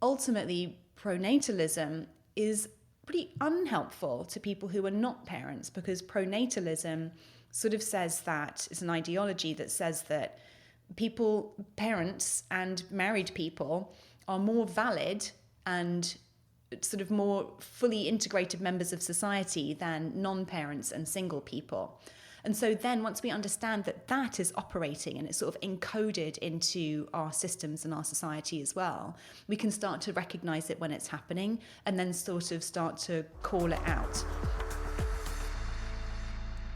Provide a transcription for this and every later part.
ultimately pronatalism is pretty unhelpful to people who are not parents, because pronatalism sort of says that it's an ideology that says that people, parents and married people, are more valid and sort of more fully integrated members of society than non-parents and single people. And so then once we understand that that is operating and it's sort of encoded into our systems and our society as well, we can start to recognize it when it's happening and then sort of start to call it out.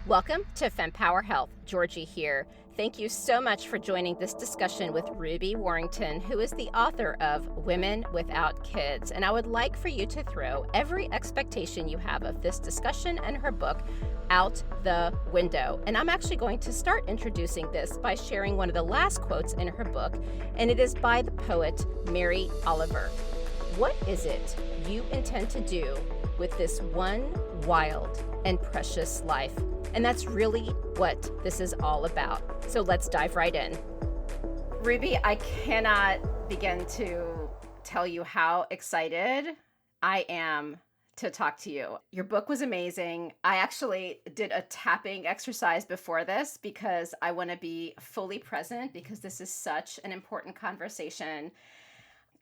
Welcome to Fempower Health. Georgie here. Thank you so much for joining this discussion with Ruby Warrington, who is the author of Women Without Kids. And I would like for you to throw every expectation you have of this discussion and her book out the window. And I'm actually going to start introducing this by sharing one of the last quotes in her book, and it is by the poet Mary Oliver. What is it you intend to do with this one wild and precious life? And that's really what this is all about. So let's dive right in. Ruby, I cannot begin to tell you how excited I am to talk to you. Your book was amazing. I actually did a tapping exercise before this because I want to be fully present, because this is such an important conversation.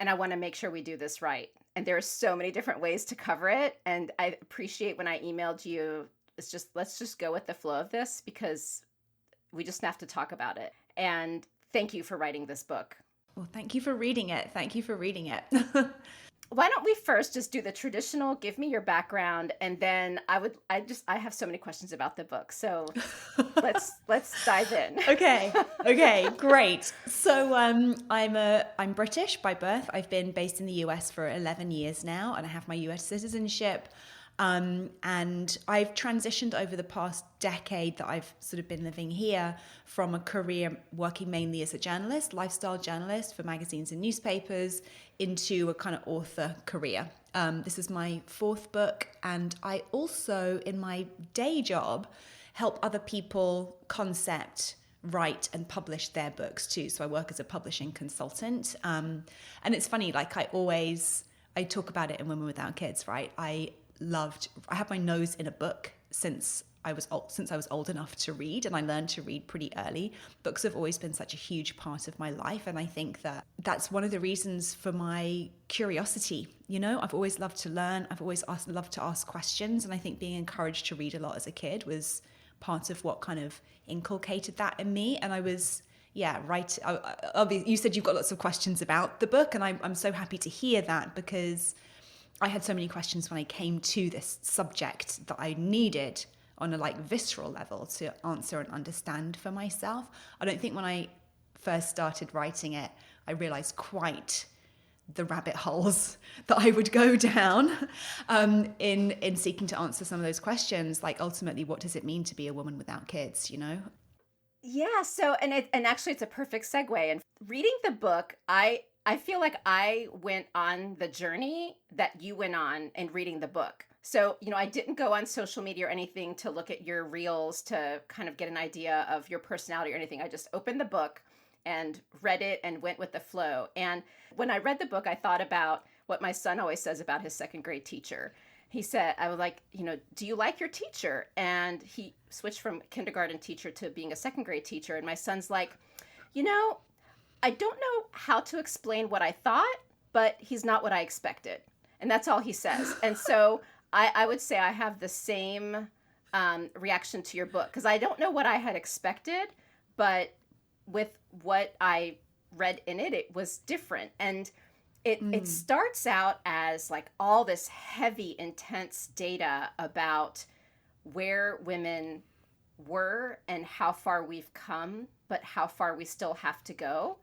And I want to make sure we do this right. And there are so many different ways to cover it. And I appreciate when I emailed you, let's just go with the flow of this, because we just have to talk about it. And thank you for writing this book. Well, thank you for reading it. Thank you for reading it. Why don't we first just do the traditional, give me your background, and then I have so many questions about the book. So let's dive in. Okay, great. So I'm British by birth. I've been based in the US for 11 years now, and I have my US citizenship. And I've transitioned over the past decade that I've sort of been living here from a career working mainly as a journalist, lifestyle journalist for magazines and newspapers, into a kind of author career. This is my fourth book, and I also, in my day job, help other people concept, write and publish their books too. So I work as a publishing consultant. And it's funny, like I talk about it in Women Without Kids, right? I had my nose in a book since I was old enough to read, and I learned to read pretty early. Books have always been such a huge part of my life, and I think that that's one of the reasons for my curiosity. You know, I've always loved to learn. I've always loved to ask questions, and I think being encouraged to read a lot as a kid was part of what kind of inculcated that in me. And I was, right. You said you've got lots of questions about the book, and I'm so happy to hear that, because I had so many questions when I came to this subject that I needed on a visceral level to answer and understand for myself. I don't think when I first started writing it, I realized quite the rabbit holes that I would go down in seeking to answer some of those questions. Like, ultimately, what does it mean to be a woman without kids, you know? Yeah. So, and actually it's a perfect segue. And reading the book, I feel like I went on the journey that you went on in reading the book. So, I didn't go on social media or anything to look at your reels to kind of get an idea of your personality or anything. I just opened the book and read it and went with the flow. And when I read the book, I thought about what my son always says about his second grade teacher. He said, I was like, do you like your teacher? And he switched from kindergarten teacher to being a second grade teacher. And my son's like, I don't know how to explain what I thought, but he's not what I expected. And that's all he says. And so I would say I have the same reaction to your book, because I don't know what I had expected, but with what I read in it, it was different. And it starts out as like all this heavy, intense data about where women were and how far we've come, but how far we still have to go.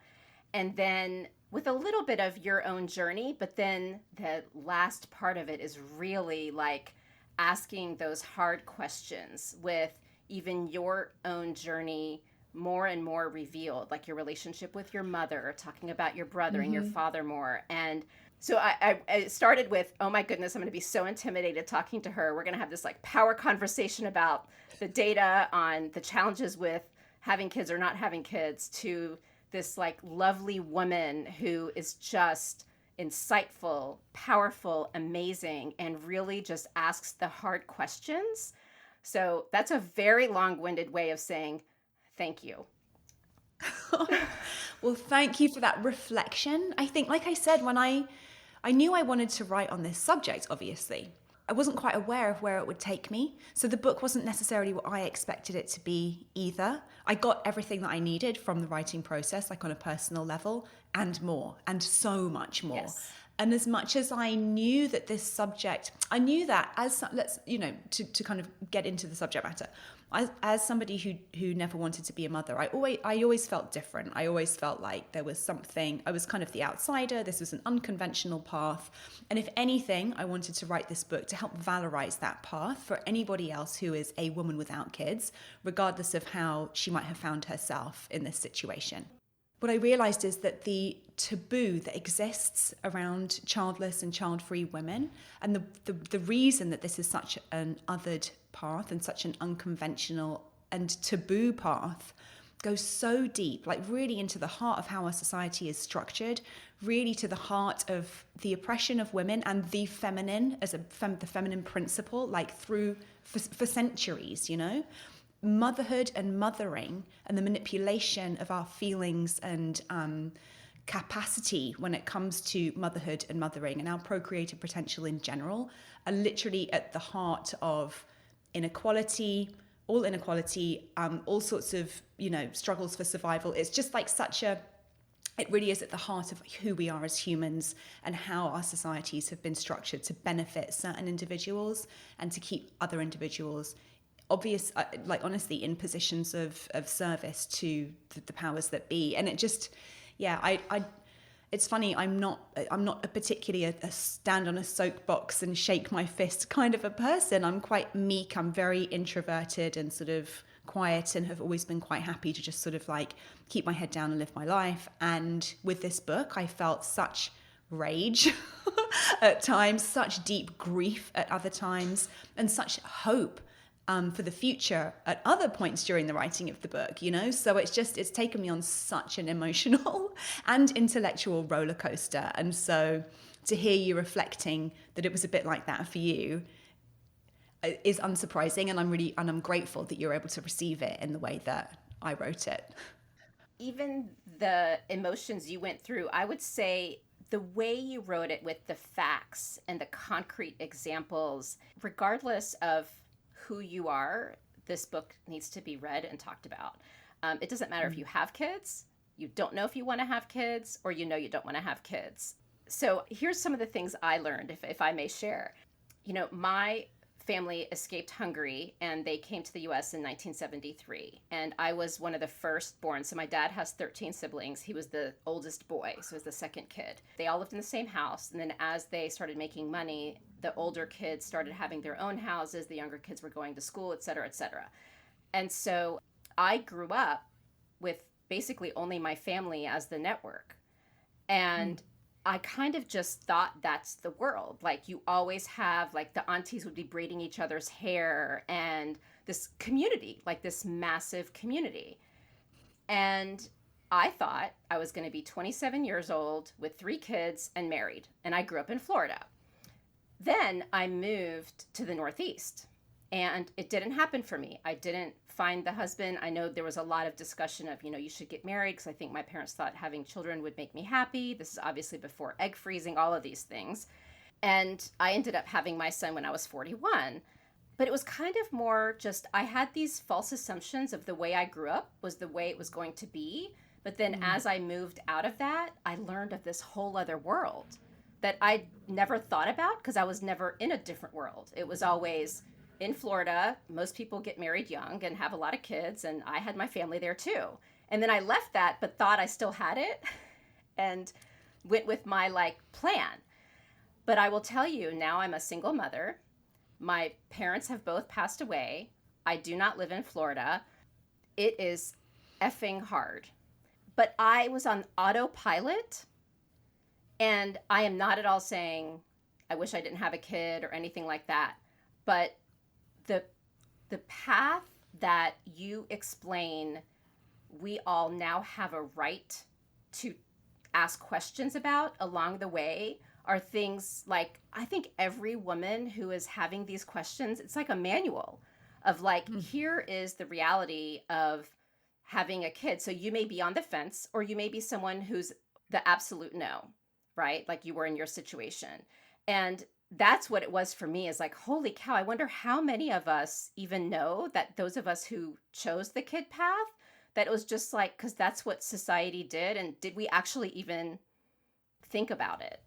And then with a little bit of your own journey, but then the last part of it is really like asking those hard questions with even your own journey more and more revealed, like your relationship with your mother, talking about your brother and your father more. And so I started with, oh my goodness, I'm going to be so intimidated talking to her. We're going to have this like power conversation about the data on the challenges with having kids or not having kids, to this like lovely woman who is just insightful, powerful, amazing, and really just asks the hard questions. So that's a very long-winded way of saying thank you. Well, thank you for that reflection. I think, like I said, when I knew I wanted to write on this subject, obviously, I wasn't quite aware of where it would take me. So the book wasn't necessarily what I expected it to be either. I got everything that I needed from the writing process, like on a personal level, and more, and so much more. Yes. And as much as I knew that this subject, I knew that as let's to kind of get into the subject matter, as somebody who never wanted to be a mother, I always felt different. I always felt like there was something. I was kind of the outsider. This was an unconventional path, and if anything, I wanted to write this book to help valorize that path for anybody else who is a woman without kids, regardless of how she might have found herself in this situation. What I realized is that the taboo that exists around childless and child-free women, and the reason that this is such an othered path and such an unconventional and taboo path, goes so deep, like really into the heart of how our society is structured, really to the heart of the oppression of women and the feminine as the feminine principle, like for centuries, motherhood and mothering and the manipulation of our feelings and capacity when it comes to motherhood and mothering and our procreative potential in general are literally at the heart of inequality, all sorts of, struggles for survival. It's just like it really is at the heart of who we are as humans and how our societies have been structured to benefit certain individuals and to keep other individuals honestly in positions of service to the powers that be. And it just, it's funny, I'm not a particularly a stand on a soapbox and shake my fist kind of a person. I'm quite meek. I'm very introverted and sort of quiet, and have always been quite happy to just sort of like keep my head down and live my life. And with this book, I felt such rage at times, such deep grief at other times, and such hope for the future at other points during the writing of the book, So it's taken me on such an emotional and intellectual roller coaster. And so to hear you reflecting that it was a bit like that for you is unsurprising. And I'm grateful that you're able to receive it in the way that I wrote it. Even the emotions you went through, I would say the way you wrote it with the facts and the concrete examples, regardless of who you are, this book needs to be read and talked about. It doesn't matter if you have kids, you don't know if you want to have kids, or you don't want to have kids. So here's some of the things I learned, if I may share. My family escaped Hungary and they came to the US in 1973. And I was one of the firstborn. So my dad has 13 siblings. He was the oldest boy, so he was the second kid. They all lived in the same house. And then as they started making money, the older kids started having their own houses. The younger kids were going to school, et cetera, et cetera. And so I grew up with basically only my family as the network. And I kind of just thought that's the world. Like you always have, like the aunties would be braiding each other's hair and this community, like this massive community. And I thought I was going to be 27 years old with 3 kids and married. And I grew up in Florida. Then I moved to the Northeast and it didn't happen for me. I didn't find the husband. I know there was a lot of discussion of, you should get married because I think my parents thought having children would make me happy. This is obviously before egg freezing, all of these things. And I ended up having my son when I was 41. But it was kind of more just, I had these false assumptions of the way I grew up was the way it was going to be. But then as I moved out of that, I learned of this whole other world that I never thought about because I was never in a different world. It was always in Florida. Most people get married young and have a lot of kids, and I had my family there too. And then I left that, but thought I still had it and went with my plan. But I will tell you, now I'm a single mother. My parents have both passed away. I do not live in Florida. It is effing hard. But I was on autopilot. And I am not at all saying I wish I didn't have a kid or anything like that. But the path that you explain, we all now have a right to ask questions about along the way are things like, I think every woman who is having these questions, it's like a manual of like, Mm. here is the reality of having a kid. So you may be on the fence, or you may be someone who's the absolute no, right? Like you were in your situation. And that's what it was for me, is like, holy cow, I wonder how many of us even know that those of us who chose the kid path, that it was just like, because that's what society did. And did we actually even think about it?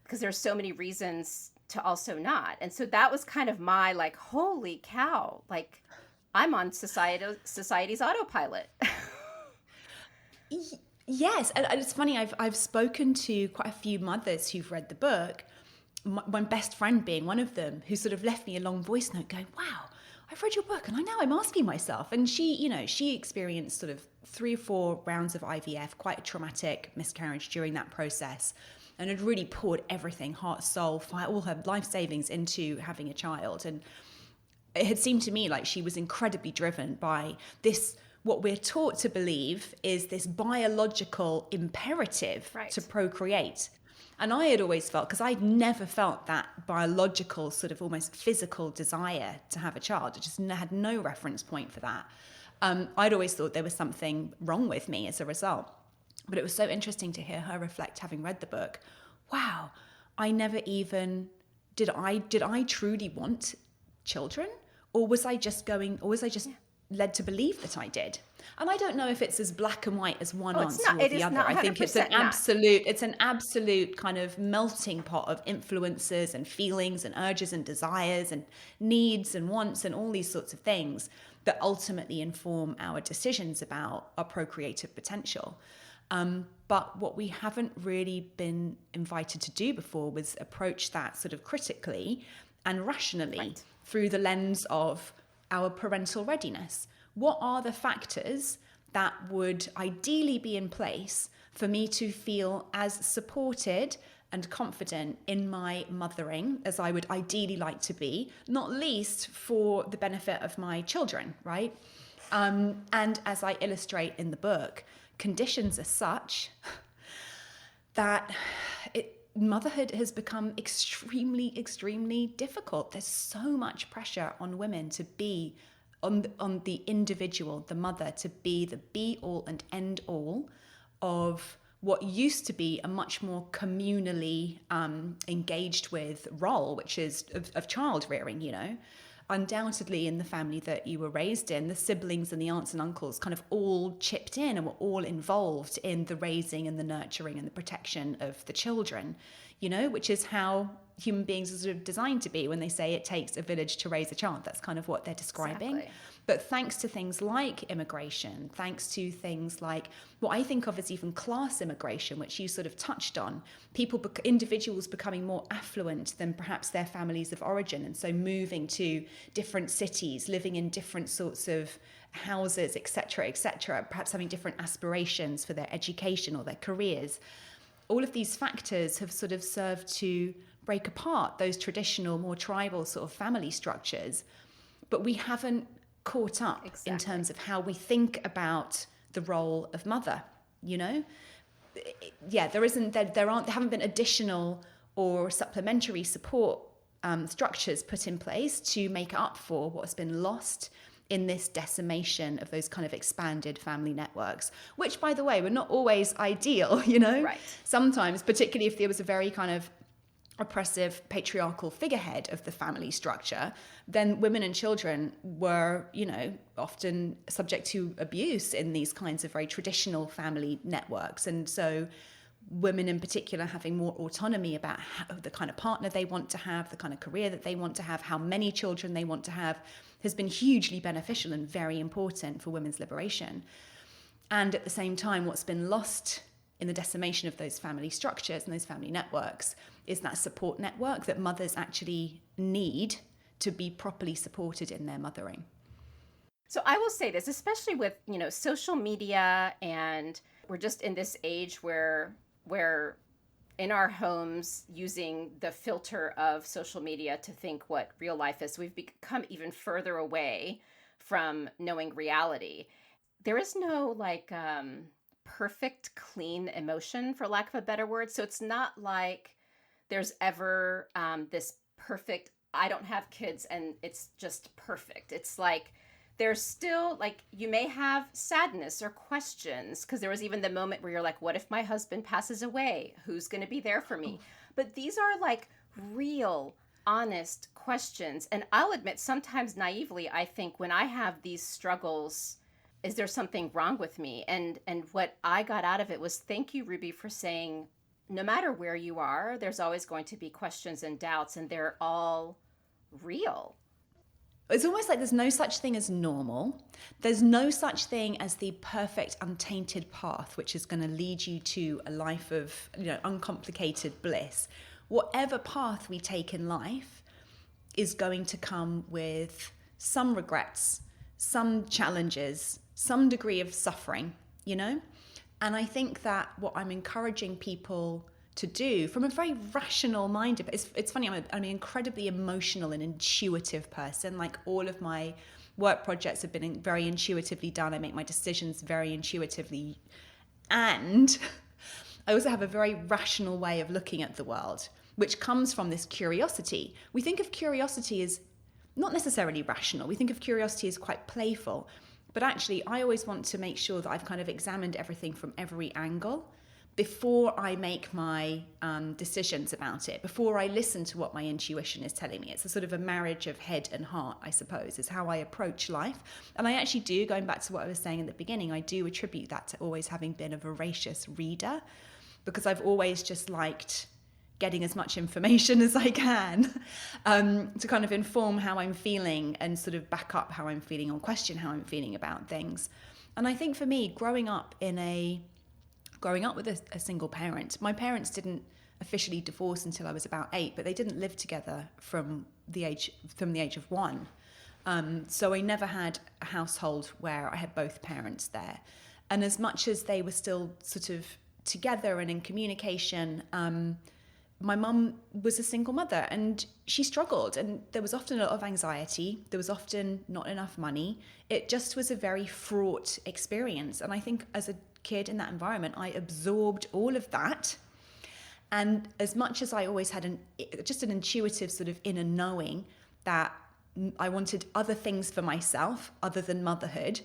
Because there's so many reasons to also not. And so that was kind of my like, holy cow, like I'm on society's autopilot. Yes, and it's funny. I've spoken to quite a few mothers who've read the book. My best friend being one of them, who sort of left me a long voice note going, "Wow, I've read your book, and I'm asking myself." And she experienced sort of 3 or 4 rounds of IVF, quite a traumatic miscarriage during that process, and had really poured everything, heart, soul, all her life savings into having a child. And it had seemed to me like she was incredibly driven by this, what we're taught to believe is this biological imperative Right. to procreate. And I had always felt, because I'd never felt that biological sort of almost physical desire to have a child. I just had no reference point for that. I'd always thought there was something wrong with me as a result. But it was so interesting to hear her reflect, having read the book. Wow, I never even did I truly want children, or was I just led to believe that I did? And I don't know if it's as black and white as one answer or the other. I think it's an absolute kind of melting pot of influences and feelings and urges and desires and needs and wants and all these sorts of things that ultimately inform our decisions about our procreative potential. But what we haven't really been invited to do before was approach that sort of critically and rationally, Right. through the lens of our parental readiness. What are the factors that would ideally be in place for me to feel as supported and confident in my mothering as I would ideally like to be, not least for the benefit of my children, right? And as I illustrate in the book, conditions are such that motherhood has become extremely, extremely difficult. There's so much pressure on women to be, on the individual, the mother, to be the be all and end all of what used to be a much more communally engaged with role, which is of child rearing, Undoubtedly, in the family that you were raised in, the siblings and the aunts and uncles kind of all chipped in and were all involved in the raising and the nurturing and the protection of the children, which is how human beings are sort of designed to be when they say it takes a village to raise a child. That's kind of what they're describing. Exactly. But thanks to things like immigration, thanks to things like what I think of as even class immigration, which you sort of touched on, individuals becoming more affluent than perhaps their families of origin. And so moving to different cities, living in different sorts of houses, et cetera, perhaps having different aspirations for their education or their careers. All of these factors have sort of served to break apart those traditional, more tribal sort of family structures. But we haven't caught up in terms of how we think about the role of mother, Yeah, there haven't been additional or supplementary support structures put in place to make up for what has been lost in this decimation of those kind of expanded family networks, which, by the way, were not always ideal, Right. Sometimes, particularly if there was a very kind of oppressive patriarchal figurehead of the family structure, then women and children were, often subject to abuse in these kinds of very traditional family networks. And so women in particular having more autonomy about the kind of partner they want to have, the kind of career that they want to have, how many children they want to have, has been hugely beneficial and very important for women's liberation. And at the same time, what's been lost in the decimation of those family structures and those family networks is that support network that mothers actually need to be properly supported in their mothering. So I will say this, especially with, social media, and we're just in this age where we're in our homes using the filter of social media to think what real life is. We've become even further away from knowing reality. There is no perfect, clean emotion, for lack of a better word. So it's not like there's ever this perfect, I don't have kids and it's just perfect. It's like there's still, like, you may have sadness or questions, because there was even the moment where you're like, what if my husband passes away? Who's going to be there for me? But these are like real, honest questions. And I'll admit, sometimes naively, I think when I have these struggles, is there something wrong with me? And what I got out of it was, thank you, Ruby, for saying, no matter where you are, there's always going to be questions and doubts, and they're all real. It's almost like there's no such thing as normal. There's no such thing as the perfect, untainted path, which is going to lead you to a life of, uncomplicated bliss. Whatever path we take in life is going to come with some regrets, some challenges, some degree of suffering, And I think that what I'm encouraging people to do from a very rational mind, it's funny, I'm an incredibly emotional and intuitive person. Like, all of my work projects have been very intuitively done. I make my decisions very intuitively. And I also have a very rational way of looking at the world, which comes from this curiosity. We think of curiosity as not necessarily rational. We think of curiosity as quite playful. But actually, I always want to make sure that I've kind of examined everything from every angle before I make my decisions about it, before I listen to what my intuition is telling me. It's a sort of a marriage of head and heart, I suppose, is how I approach life. And I actually do, going back to what I was saying in the beginning, I do attribute that to always having been a voracious reader, because I've always just liked getting as much information as I can to kind of inform how I'm feeling and sort of back up how I'm feeling or question how I'm feeling about things. And I think for me, growing up with a single parent, my parents didn't officially divorce until I was about 8, but they didn't live together from the age of 1. So I never had a household where I had both parents there. And as much as they were still sort of together and in communication, my mum was a single mother and she struggled, and there was often a lot of anxiety. There was often not enough money. It just was a very fraught experience. And I think as a kid in that environment, I absorbed all of that. And as much as I always had just an intuitive sort of inner knowing that I wanted other things for myself other than motherhood,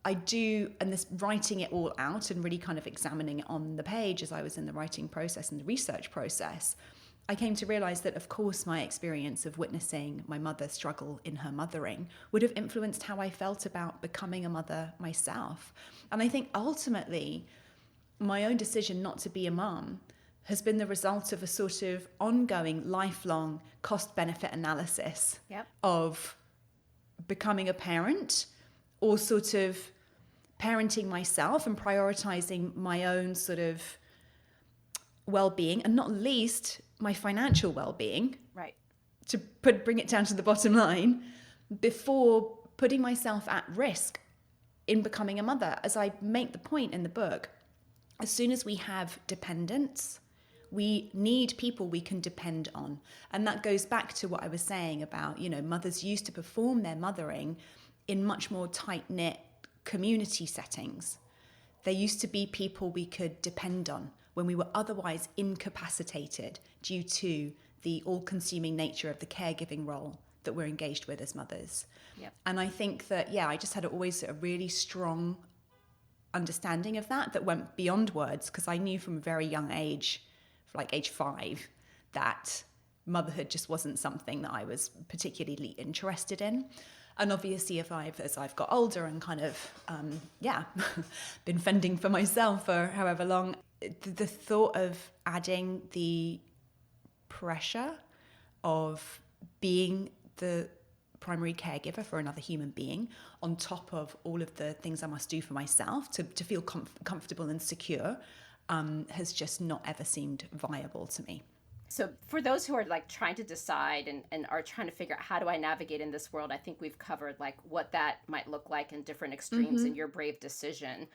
I do, and this writing it all out and really kind of examining it on the page as I was in the writing process and the research process, I came to realize that, of course, my experience of witnessing my mother struggle in her mothering would have influenced how I felt about becoming a mother myself. And I think ultimately, my own decision not to be a mum has been the result of a sort of ongoing, lifelong cost-benefit analysis of becoming a parent, or sort of parenting myself and prioritizing my own sort of well-being, and not least my financial well-being, right, to bring it down to the bottom line, before putting myself at risk in becoming a mother. As I make the point in the book, as soon as we have dependents, we need people we can depend on. And that goes back to what I was saying about, mothers used to perform their mothering in much more tight-knit community settings. There used to be people we could depend on when we were otherwise incapacitated due to the all-consuming nature of the caregiving role that we're engaged with as mothers. Yep. And I think that, I just had always a really strong understanding of that went beyond words, because I knew from a very young age, like age 5, that motherhood just wasn't something that I was particularly interested in. And obviously, as I've got older and kind of, been fending for myself for however long, the thought of adding the pressure of being the primary caregiver for another human being on top of all of the things I must do for myself to feel comfortable and secure has just not ever seemed viable to me. So for those who are like trying to decide and are trying to figure out, how do I navigate in this world? I think we've covered like what that might look like in different extremes in your brave decision.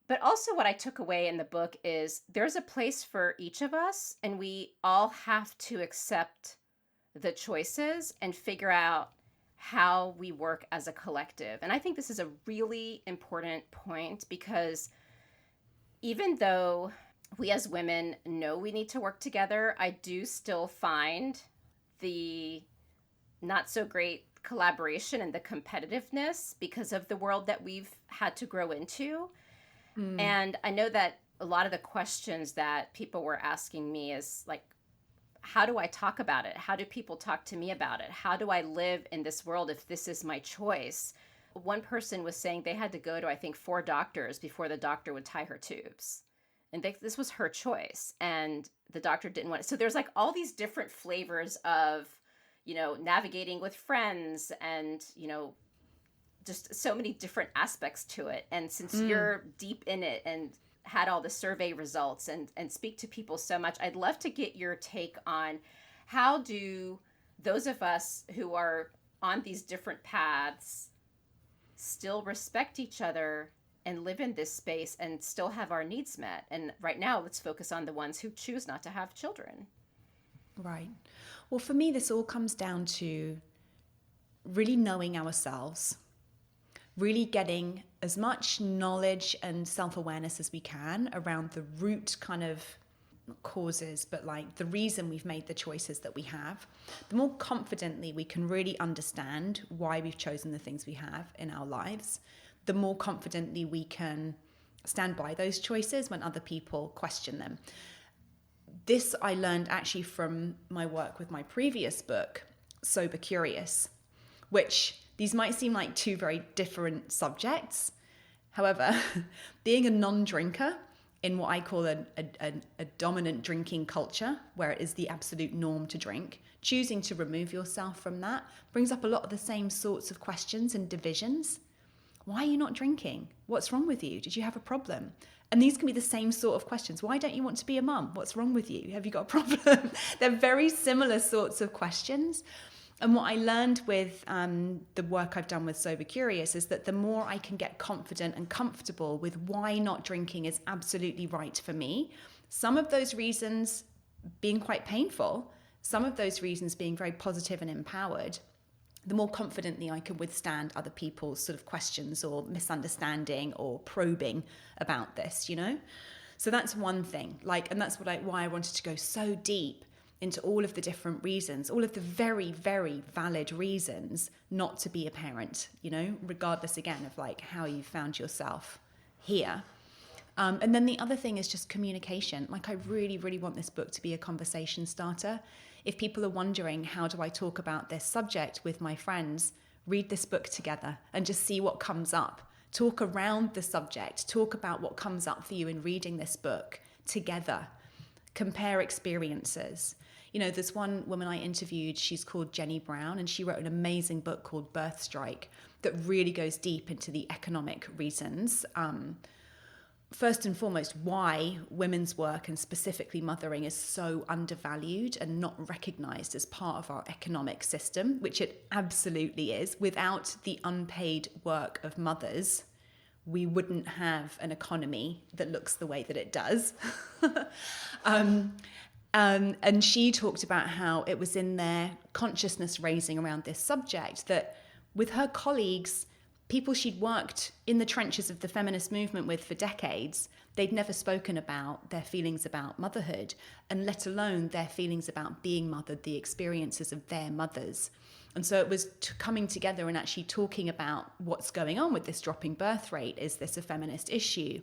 But also what I took away in the book is there's a place for each of us, and we all have to accept the choices and figure out how we work as a collective. And I think this is a really important point, because even though we as women know we need to work together, I do still find the not so great collaboration and the competitiveness because of the world that we've had to grow into. And I know that a lot of the questions that people were asking me is like, how do I talk about it? How do people talk to me about it? How do I live in this world if this is my choice? One person was saying they had to go to, I think, 4 doctors before the doctor would tie her tubes. And this was her choice. And the doctor didn't want it. So there's like all these different flavors of, navigating with friends and, just so many different aspects to it. And since you're deep in it and had all the survey results and speak to people so much, I'd love to get your take on how do those of us who are on these different paths still respect each other and live in this space and still have our needs met. And right now, let's focus on the ones who choose not to have children. Right. Well, for me, this all comes down to really knowing ourselves, really getting as much knowledge and self-awareness as we can around the root kind of causes, but like the reason we've made the choices that we have. The more confidently we can really understand why we've chosen the things we have in our lives, the more confidently we can stand by those choices when other people question them. This I learned actually from my work with my previous book, Sober Curious, which these might seem like 2 very different subjects. However, being a non-drinker in what I call a dominant drinking culture, where it is the absolute norm to drink, choosing to remove yourself from that brings up a lot of the same sorts of questions and divisions. Why are you not drinking? What's wrong with you? Did you have a problem? And these can be the same sort of questions. Why don't you want to be a mum? What's wrong with you? Have you got a problem? They're very similar sorts of questions. And what I learned with the work I've done with Sober Curious is that the more I can get confident and comfortable with why not drinking is absolutely right for me, some of those reasons being quite painful, some of those reasons being very positive and empowered, the more confidently I can withstand other people's sort of questions or misunderstanding or probing about this, So that's one thing. And that's why I wanted to go so deep into all of the different reasons, all of the very, very valid reasons not to be a parent, regardless again of like how you found yourself here. And then the other thing is just communication. Like I really, really want this book to be a conversation starter. If people are wondering, how do I talk about this subject with my friends, read this book together and just see what comes up. Talk around the subject, talk about what comes up for you in reading this book together. Compare experiences. There's one woman I interviewed, she's called Jenny Brown, and she wrote an amazing book called Birth Strike that really goes deep into the economic reasons. First and foremost, why women's work and specifically mothering is so undervalued and not recognized as part of our economic system, which it absolutely is. Without the unpaid work of mothers, we wouldn't have an economy that looks the way that it does. And she talked about how it was in their consciousness raising around this subject that with her colleagues, people she'd worked in the trenches of the feminist movement with for decades, they'd never spoken about their feelings about motherhood, and let alone their feelings about being mothered, the experiences of their mothers. And so it was coming together and actually talking about what's going on with this dropping birth rate. Is this a feminist issue?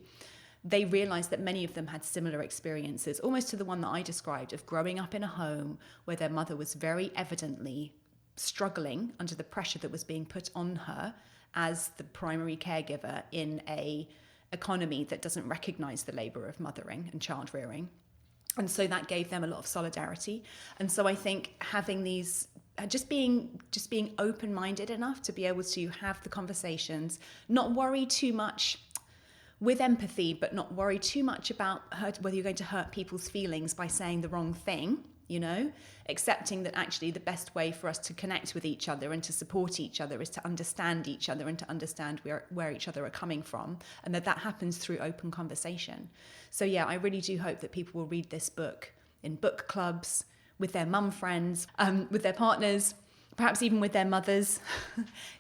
They realized that many of them had similar experiences, almost to the one that I described, of growing up in a home where their mother was very evidently struggling under the pressure that was being put on her as the primary caregiver in a economy that doesn't recognize the labor of mothering and child rearing. And so that gave them a lot of solidarity. And so I think having these, just being open-minded enough to be able to have the conversations, not worry too much, with empathy, but not worry too much about whether you're going to hurt people's feelings by saying the wrong thing, accepting that actually the best way for us to connect with each other and to support each other is to understand each other and to understand where each other are coming from, and that happens through open conversation. So yeah, I really do hope that people will read this book in book clubs, with their mum friends, with their partners, perhaps even with their mothers,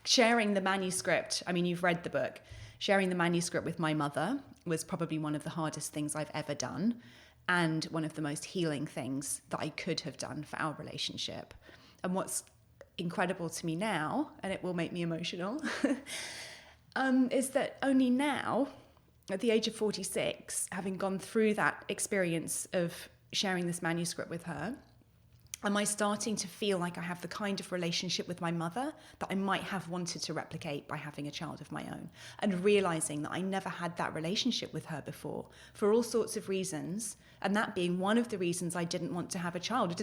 sharing the manuscript. I mean, you've read the book. Sharing the manuscript with my mother was probably one of the hardest things I've ever done, and one of the most healing things that I could have done for our relationship. And what's incredible to me now, and it will make me emotional, is that only now, at the age of 46, having gone through that experience of sharing this manuscript with her, am I starting to feel like I have the kind of relationship with my mother that I might have wanted to replicate by having a child of my own, and realizing that I never had that relationship with her before for all sorts of reasons, and that being one of the reasons I didn't want to have a child. I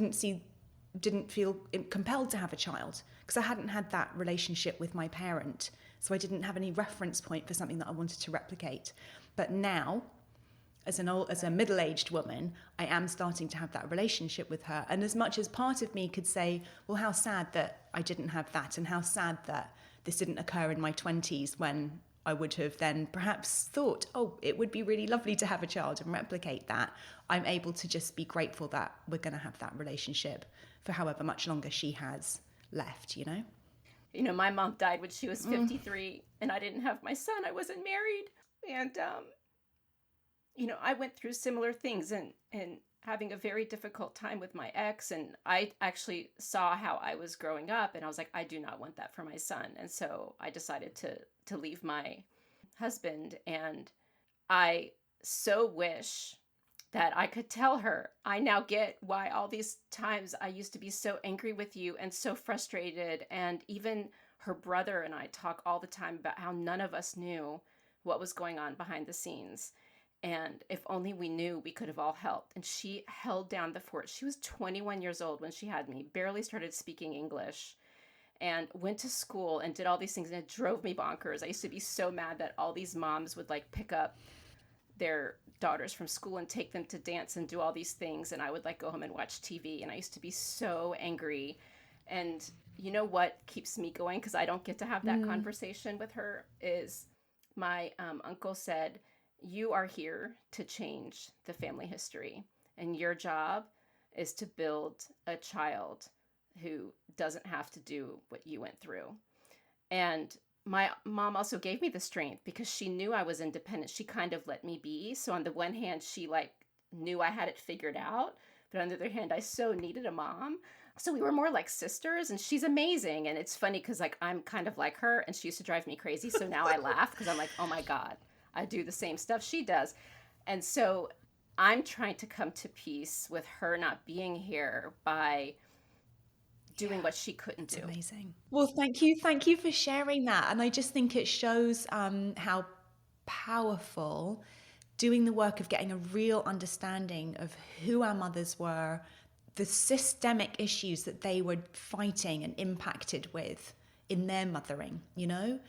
didn't feel compelled to have a child because I hadn't had that relationship with my parent, so I didn't have any reference point for something that I wanted to replicate. But now, as a middle-aged woman, I am starting to have that relationship with her. And as much as part of me could say, well, how sad that I didn't have that, and how sad that this didn't occur in my 20s when I would have then perhaps thought, oh, it would be really lovely to have a child and replicate that. I'm able to just be grateful that we're going to have that relationship for however much longer she has left, you know? You know, my mom died when she was 53, and I didn't have my son. I wasn't married. And, you know, I went through similar things and having a very difficult time with my ex. And I actually saw how I was growing up, and I was like, I do not want that for my son. And so I decided to leave my husband. And I so wish that I could tell her, I now get why all these times I used to be so angry with you and so frustrated. And even her brother and I talk all the time about how none of us knew what was going on behind the scenes. And if only we knew, we could have all helped. And she held down the fort. She was 21 years old when she had me, barely started speaking English, and went to school and did all these things. And it drove me bonkers. I used to be so mad that all these moms would like pick up their daughters from school and take them to dance and do all these things. And I would like go home and watch TV. And I used to be so angry. And you know what keeps me going, because I don't get to have that conversation with her, is my uncle said, you are here to change the family history, and your job is to build a child who doesn't have to do what you went through. And my mom also gave me the strength because she knew I was independent. She kind of let me be. So on the one hand, she like knew I had it figured out, but on the other hand, I so needed a mom. So we were more like sisters, and she's amazing. And it's funny because like I'm kind of like her, and she used to drive me crazy. So now I laugh because I'm like, oh my God, I do the same stuff she does. And so I'm trying to come to peace with her not being here by doing what she couldn't do. Amazing. Well, thank you. Thank you for sharing that. And I just think it shows how powerful doing the work of getting a real understanding of who our mothers were, the systemic issues that they were fighting and impacted with in their mothering, you know?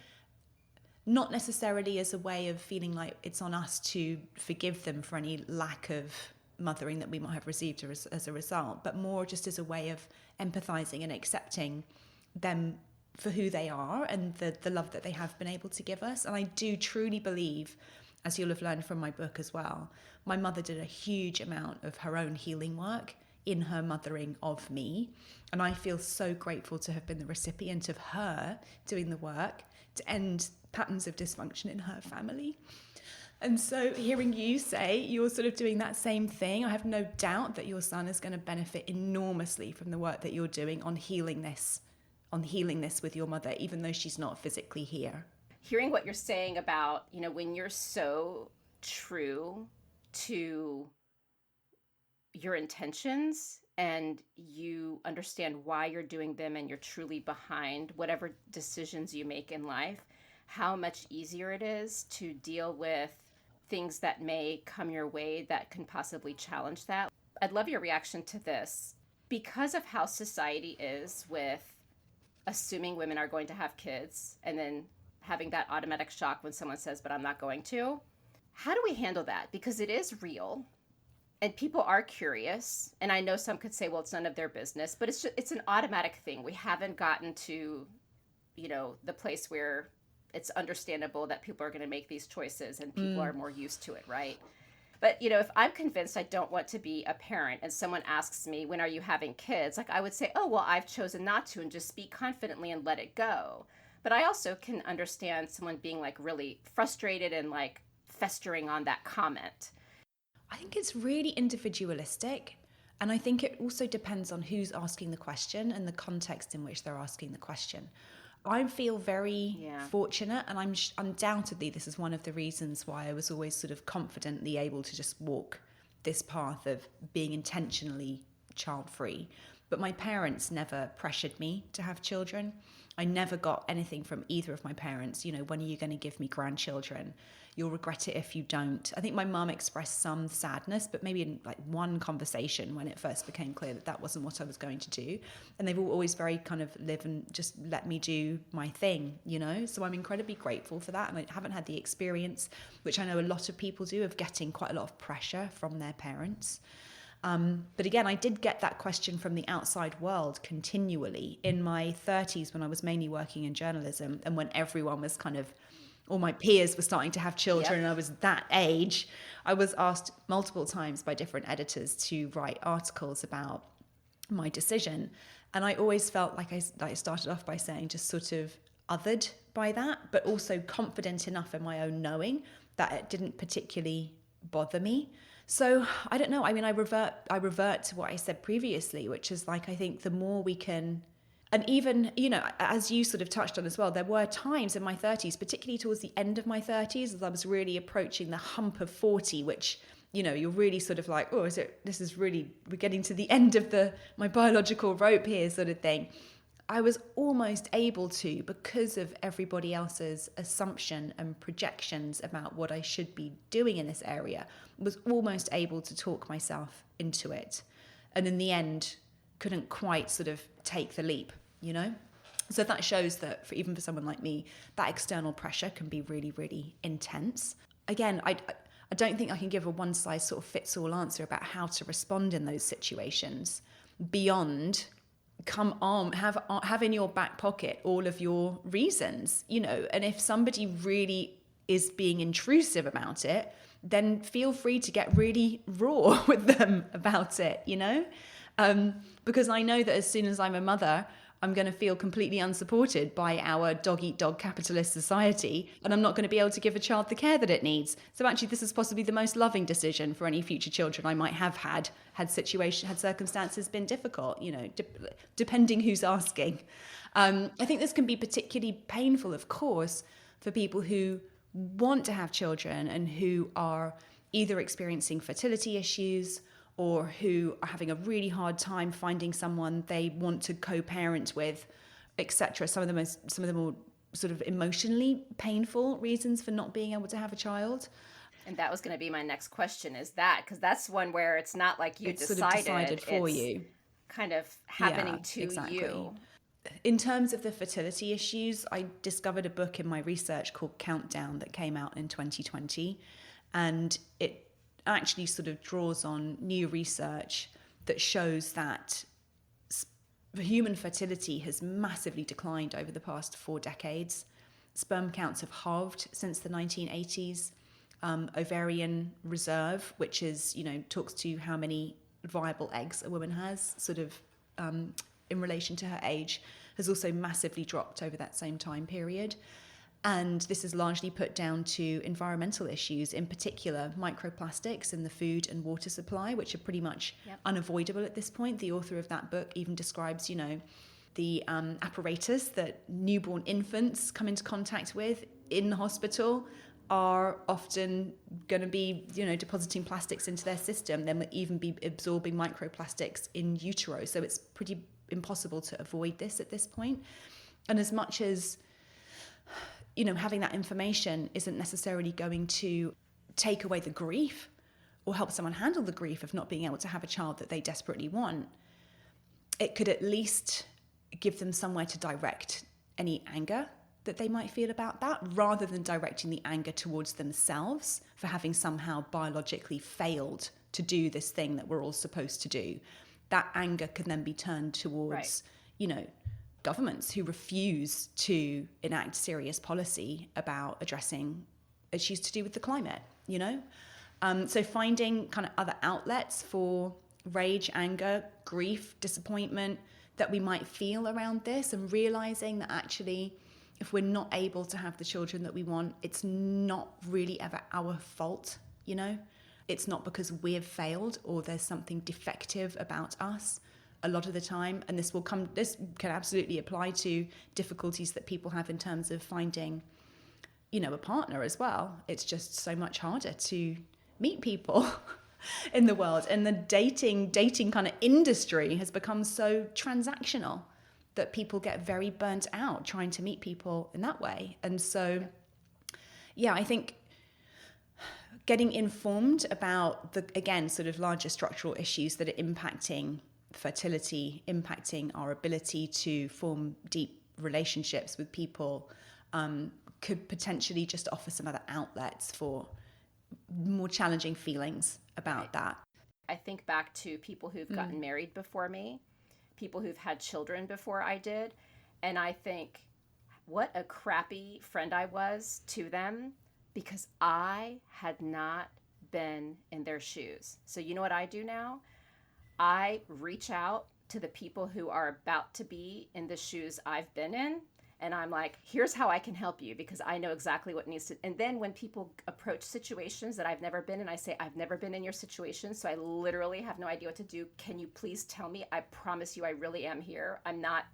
Not necessarily as a way of feeling like it's on us to forgive them for any lack of mothering that we might have received as a result, but more just as a way of empathizing and accepting them for who they are and the love that they have been able to give us. And I do truly believe, as you'll have learned from my book as well, my mother did a huge amount of her own healing work in her mothering of me. And I feel so grateful to have been the recipient of her doing the work to end patterns of dysfunction in her family. And so hearing you say you're sort of doing that same thing, I have no doubt that your son is going to benefit enormously from the work that you're doing on healing this with your mother, even though she's not physically here. Hearing what you're saying about, you know, when you're so true to your intentions and you understand why you're doing them and you're truly behind whatever decisions you make in life, how much easier it is to deal with things that may come your way that can possibly challenge that. I'd love your reaction to this. Because of how society is with assuming women are going to have kids and then having that automatic shock when someone says, but I'm not going to, how do we handle that? Because it is real and people are curious. And I know some could say, well, it's none of their business, but it's an automatic thing. We haven't gotten to, you know, the place where it's understandable that people are going to make these choices and people are more used to it, right? But, you know, if I'm convinced I don't want to be a parent and someone asks me, when are you having kids? Like I would say, oh, well, I've chosen not to, and just speak confidently and let it go. But I also can understand someone being like really frustrated and like festering on that comment? I think it's really individualistic. And I think it also depends on who's asking the question and the context in which they're asking the question. I feel very fortunate, and undoubtedly this is one of the reasons why I was always sort of confidently able to just walk this path of being intentionally child-free. But my parents never pressured me to have children. I never got anything from either of my parents, when are you going to give me grandchildren? You'll regret it if you don't. I think my mum expressed some sadness, but maybe in like one conversation when it first became clear that that wasn't what I was going to do. And they've always very kind of live and just let me do my thing, So I'm incredibly grateful for that. And I haven't had the experience, which I know a lot of people do, of getting quite a lot of pressure from their parents. But again, I did get that question from the outside world continually in my 30s when I was mainly working in journalism, and when everyone was kind of, all my peers were starting to have children, and I was that age. I was asked multiple times by different editors to write articles about my decision. And I always felt like I started off by saying just sort of othered by that, but also confident enough in my own knowing that it didn't particularly bother me. So I don't know. I mean, I revert to what I said previously, which is like, I think the more we can, and even, as you sort of touched on as well, there were times in my 30s, particularly towards the end of my 30s, as I was really approaching the hump of 40, which, you're really sort of like, oh, we're getting to the end of my biological rope here sort of thing. I was almost able to, because of everybody else's assumption and projections about what I should be doing in this area, was almost able to talk myself into it. And in the end, couldn't quite sort of take the leap, So that shows that even for someone like me, that external pressure can be really, really intense. Again, I don't think I can give a one-size sort of fits-all answer about how to respond in those situations beyond come on, have in your back pocket all of your reasons, and if somebody really is being intrusive about it, then feel free to get really raw with them about it, because I know that as soon as I'm a mother, I'm going to feel completely unsupported by our dog-eat-dog capitalist society, and I'm not going to be able to give a child the care that it needs. So actually, this is possibly the most loving decision for any future children I might have had circumstances been difficult, depending who's asking. I think this can be particularly painful, of course, for people who want to have children and who are either experiencing fertility issues or who are having a really hard time finding someone they want to co-parent with, etc. Some of the more sort of emotionally painful reasons for not being able to have a child. And that was going to be my next question, is that, because that's one where it's not like you it's sort of decided for you, kind of happening to you. In terms of the fertility issues, I discovered a book in my research called Countdown that came out in 2020, and it actually sort of draws on new research that shows that human fertility has massively declined over the past 4 decades. Sperm counts have halved since the 1980s. Ovarian reserve, which is, talks to how many viable eggs a woman has, sort of in relation to her age, has also massively dropped over that same time period. And this is largely put down to environmental issues, in particular microplastics in the food and water supply, which are pretty much unavoidable at this point. The author of that book even describes, the apparatus that newborn infants come into contact with in the hospital are often going to be, depositing plastics into their system. They might even be absorbing microplastics in utero. So it's pretty impossible to avoid this at this point. And as much as having that information isn't necessarily going to take away the grief or help someone handle the grief of not being able to have a child that they desperately want, it could at least give them somewhere to direct any anger that they might feel about that, rather than directing the anger towards themselves for having somehow biologically failed to do this thing that we're all supposed to do. That anger can then be turned towards, governments who refuse to enact serious policy about addressing issues to do with the climate, So finding kind of other outlets for rage, anger, grief, disappointment that we might feel around this, and realizing that actually if we're not able to have the children that we want, it's not really ever our fault, you know? It's not because we've failed or there's something defective about us a lot of the time. And this can absolutely apply to difficulties that people have in terms of finding, you know, a partner as well. It's just so much harder to meet people in the world. And the dating kind of industry has become so transactional that people get very burnt out trying to meet people in that way. And so, yeah, I think getting informed about the, again, sort of larger structural issues that are impacting fertility, impacting our ability to form deep relationships with people, could potentially just offer some other outlets for more challenging feelings about that. I think back to people who've gotten married before me, people who've had children before I did, and I think what a crappy friend I was to them because I had not been in their shoes. So you know what I do now? I reach out to the people who are about to be in the shoes I've been in, and I'm like, here's how I can help you because I know exactly what needs to. And then when people approach situations that I've never been in, I say, I've never been in your situation, so I literally have no idea what to do. Can you please tell me? I promise you I really am here. I'm not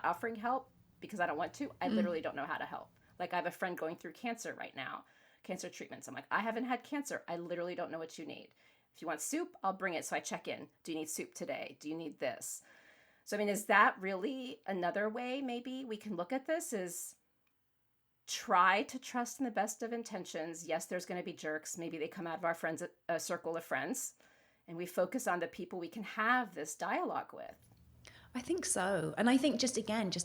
offering help because I don't want to. I literally don't know how to help. Like I have a friend going through cancer right now, cancer treatments. I'm like, I haven't had cancer. I literally don't know what you need. If you want soup, I'll bring it. So I check in. Do you need soup today? Do you need this? So, I mean, is that really another way maybe we can look at this is try to trust in the best of intentions. Yes, there's going to be jerks. Maybe they come out of our friends, a circle of friends, and we focus on the people we can have this dialogue with. I think so. And I think just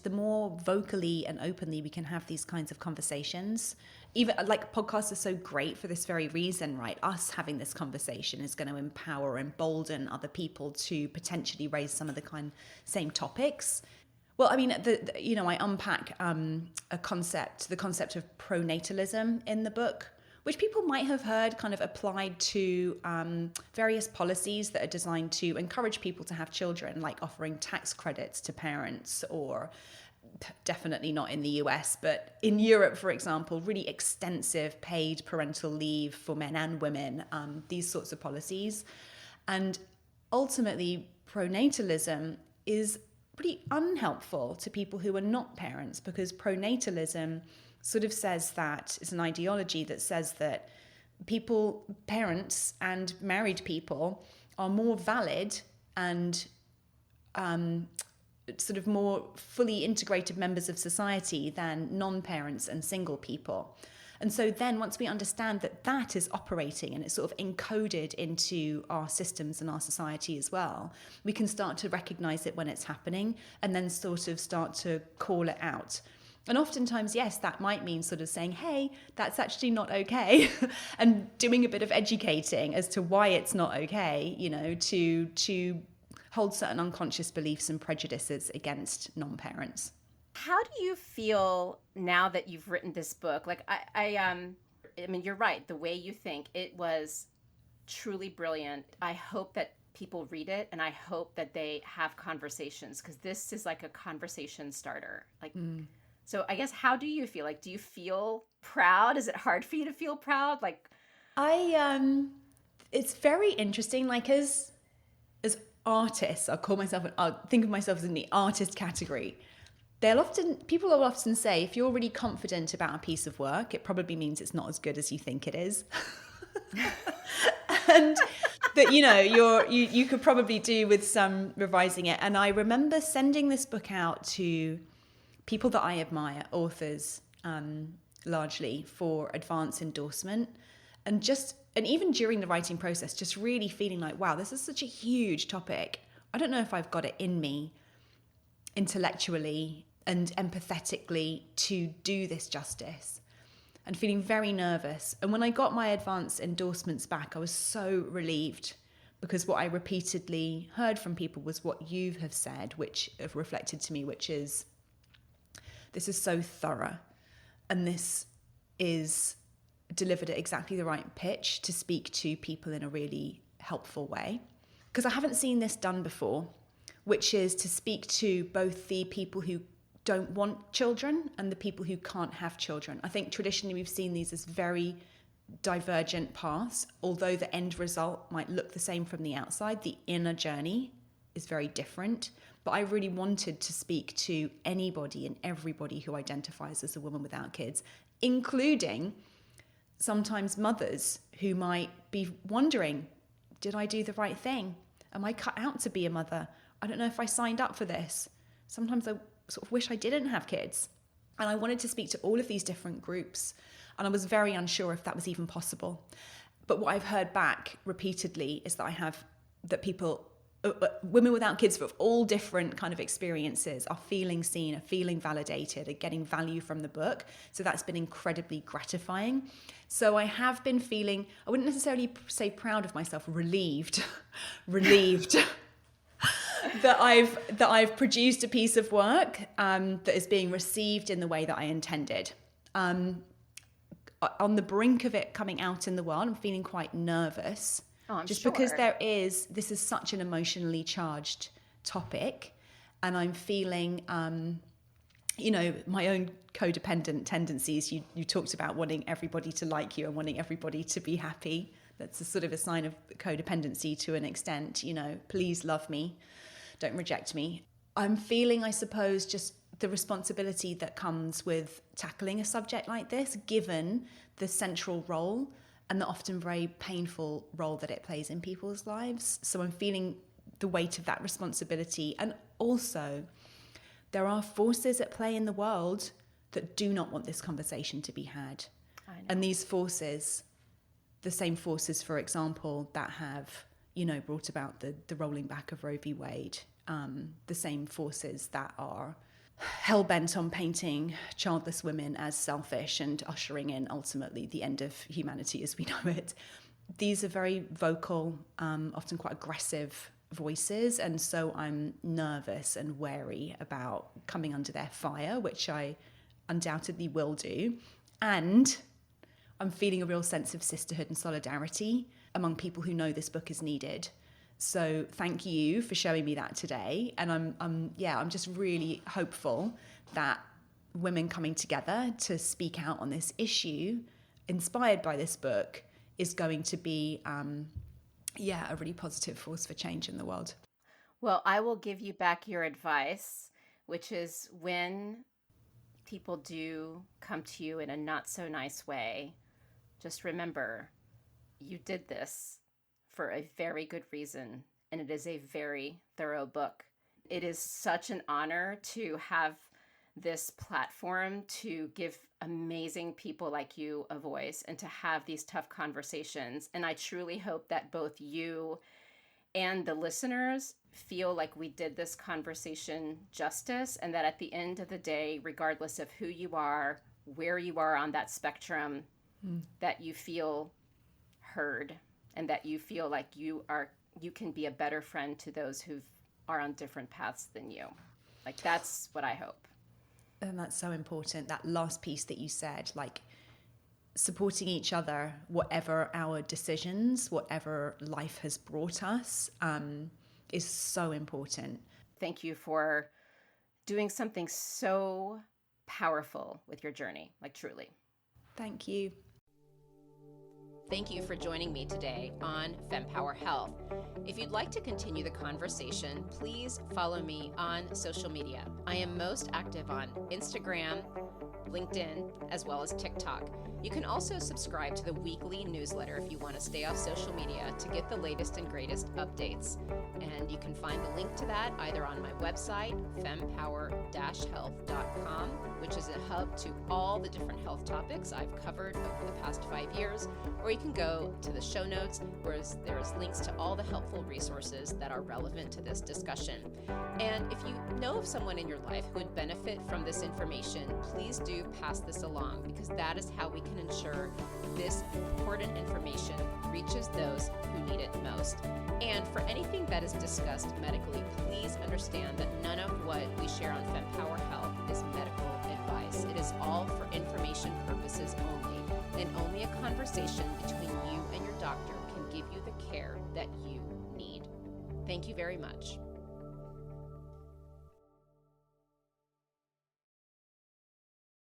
the more vocally and openly we can have these kinds of conversations, even like podcasts are so great for this very reason, right? Us having this conversation is going to empower, embolden other people to potentially raise some of the same topics. Well, I mean, I unpack the concept of pronatalism in the book, which people might have heard kind of applied to various policies that are designed to encourage people to have children, like offering tax credits to parents, or definitely not in the US, but in Europe, for example, really extensive paid parental leave for men and women, these sorts of policies. And ultimately, pronatalism is pretty unhelpful to people who are not parents, because pronatalism sort of says that it's an ideology that says that parents and married people are more valid and sort of more fully integrated members of society than non-parents and single people. And so then once we understand that that is operating and it's sort of encoded into our systems and our society as well, we can start to recognize it when it's happening and then sort of start to call it out. And oftentimes, yes, that might mean sort of saying, hey, that's actually not okay, and doing a bit of educating as to why it's not okay, you know, to hold certain unconscious beliefs and prejudices against non-parents. How do you feel now that you've written this book? Like, I mean, you're right. The way you think, it was truly brilliant. I hope that people read it, and I hope that they have conversations, because this is like a conversation starter. Like, so I guess, how do you feel? Like, do you feel proud? Is it hard for you to feel proud? Like, it's very interesting. Like, as artists, I'll think of myself as in the artist category. People will often say, if you're really confident about a piece of work, it probably means it's not as good as you think it is. And that, you know, you could probably do with some revising it. And I remember sending this book out to people that I admire, authors, largely, for advance endorsement. And even during the writing process, just really feeling like, wow, this is such a huge topic. I don't know if I've got it in me intellectually and empathetically to do this justice, and feeling very nervous. And when I got my advance endorsements back, I was so relieved, because what I repeatedly heard from people was what you have said, which have reflected to me, which is, this is so thorough, and this is delivered at exactly the right pitch to speak to people in a really helpful way. Because I haven't seen this done before, which is to speak to both the people who don't want children and the people who can't have children. I think traditionally we've seen these as very divergent paths. Although the end result might look the same from the outside, the inner journey is very different. But I really wanted to speak to anybody and everybody who identifies as a woman without kids, including sometimes mothers who might be wondering, did I do the right thing? Am I cut out to be a mother? I don't know if I signed up for this. Sometimes I sort of wish I didn't have kids. And I wanted to speak to all of these different groups. And I was very unsure if that was even possible. But what I've heard back repeatedly is that people, women without kids of all different kind of experiences are feeling seen, are feeling validated, are getting value from the book. So that's been incredibly gratifying. So I have been feeling, I wouldn't necessarily say proud of myself, relieved that I've produced a piece of work that is being received in the way that I intended. On the brink of it coming out in the world, I'm feeling quite nervous. Oh, I'm just sure. because this is such an emotionally charged topic, and I'm feeling, my own codependent tendencies. You talked about wanting everybody to like you and wanting everybody to be happy. That's a sort of a sign of codependency to an extent. Please love me, don't reject me. I'm feeling, I suppose, just the responsibility that comes with tackling a subject like this, given the central role and the often very painful role that it plays in people's lives. So I'm feeling the weight of that responsibility. And also, there are forces at play in the world that do not want this conversation to be had. And these forces, the same forces, for example, that have, brought about the rolling back of Roe v. Wade, the same forces that are hell-bent on painting childless women as selfish and ushering in ultimately the end of humanity as we know it. These are very vocal, often quite aggressive voices, and so I'm nervous and wary about coming under their fire, which I undoubtedly will do. And I'm feeling a real sense of sisterhood and solidarity among people who know this book is needed. So thank you for showing me that today. And I'm just really hopeful that women coming together to speak out on this issue, inspired by this book, is going to be, a really positive force for change in the world. Well, I will give you back your advice, which is when people do come to you in a not so nice way, just remember you did this for a very good reason, and it is a very thorough book. It is such an honor to have this platform to give amazing people like you a voice and to have these tough conversations. And I truly hope that both you and the listeners feel like we did this conversation justice, and that at the end of the day, regardless of who you are, where you are on that spectrum, that you feel heard, and that you feel like you can be a better friend to those who are on different paths than you. Like, that's what I hope. And that's so important. That last piece that you said, like supporting each other, whatever our decisions, whatever life has brought us, is so important. Thank you for doing something so powerful with your journey, like truly. Thank you. Thank you for joining me today on Fempower Health. If you'd like to continue the conversation, please follow me on social media. I am most active on Instagram, LinkedIn, as well as TikTok. You can also subscribe to the weekly newsletter if you want to stay off social media to get the latest and greatest updates. And you can find the link to that either on my website, fempower-health.com, which is a hub to all the different health topics I've covered over the past 5 years, or you can go to the show notes where there's links to all the helpful resources that are relevant to this discussion. And if you know of someone in your life who would benefit from this information, please do pass this along, because that is how we can ensure this important information reaches those who need it most. And for anything that is discussed medically, please understand that none of what we share on Fempower Health is medical advice. It is all for information purposes only, and only a conversation between you and your doctor can give you the care that you need. Thank you very much.